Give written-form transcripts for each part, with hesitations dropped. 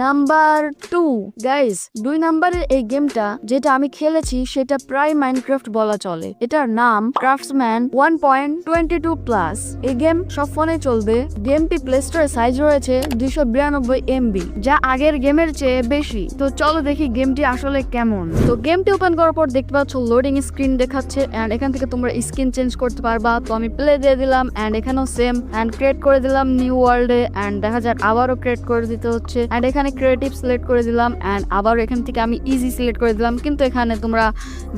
Number 2 guys, 2 নাম্বারের এই গেমটা যেটা আমি খেলেছি সেটা প্রায় মাইনক্রাফট বলা চলে। এটার নাম ক্রাফটসম্যান 1.22 প্লাস। এই গেম সব ফোনে চলবে। গেমটি প্লে স্টোরে সাইজ রয়েছে 292 MB, যা আগের গেমের চেয়ে বেশি। তো চলো দেখি গেমটি আসলে কেমন। তো গেমটি ওপেন করার পর দেখতে পাচ্ছ লোডিং স্ক্রিন দেখাচ্ছে এন্ড এখান থেকে তোমরা স্কিন চেঞ্জ করতে পারবা। তো আমি প্লে দিয়ে দিলাম এন্ড এখানেও সেম এন্ড ক্রিয়েট করে দিলাম নিউ ওয়ার্ল্ডে এন্ড দেখা যাক আবারও ক্রিয়েট করে দিতে হচ্ছে এন্ড এখানে ক্রিয়েটিভ সিলেক্ট করে দিলাম এন্ড আবার এখান থেকে আমি ইজি সিলেক্ট করে দিলাম, কিন্তু এখানে তোমরা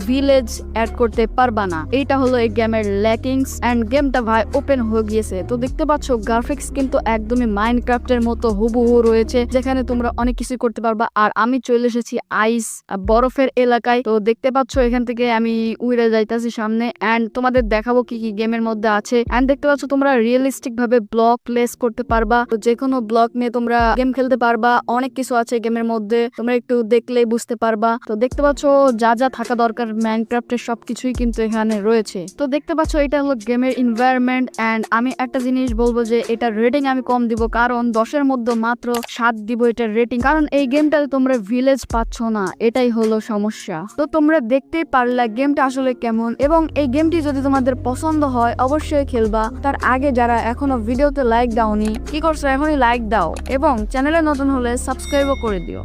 ভিলেজ অ্যাড করতে পারবা না। এইটা হলো এই গেমের ল্যাকিংস এন্ড গেমটা ভাই ওপেন হয়ে গিয়েছে। তো দেখতে পাচ্ছ গ্রাফিক্স কিন্তু একদমই মাইনক্রাফটের মতো হুবহু রয়েছে, যেখানে তোমরা অনেক কিছু করতে পারবা। আর আমি চলে এসেছি আইস বরফের এলাকায়। তো দেখতে পাচ্ছ এখান থেকে আমি উড়ে যাইতাছি সামনে এন্ড তোমাদের দেখাবো কি কি গেমের মধ্যে আছে। এন্ড দেখতে পাচ্ছ তোমরা রিয়েলিস্টিক ভাবে ব্লক প্লেস করতে পারবা। তো যে কোনো ব্লক নিয়ে তোমরা গেম খেলতে পারবা। অনেক কিছু আছে গেমের মধ্যে, তোমরা একটু দেখলেই বুঝতে পারবা। তো দেখতে পাচ্ছ যা যা থাকা দরকার মাইনক্রাফটের সবকিছুই কিন্তু এখানে রয়েছে। তো দেখতে পাচ্ছ এটা হলো গেমের এনভায়রনমেন্ট এন্ড আমি একটা জিনিস বলবো যে এটার রেটিং আমি কম দিব, কারণ 10-এর মধ্যে মাত্র 7 দিব এটার রেটিং, কারণ এই গেমটাতে তোমরা ভিলেজ পাচ্ছ না, এটাই হলো সমস্যা। তো তোমরা দেখতেই পারলা গেমটা আসলে কেমন, এবং এই গেমটি যদি তোমাদের পছন্দ হয় অবশ্যই খেলবা। তার আগে যারা এখনো ভিডিওতে লাইক দাওনি, কি করছো? এখনই লাইক দাও এবং চ্যানেলে নতুন হলে সাবস্ক্রাইবও করে দিও।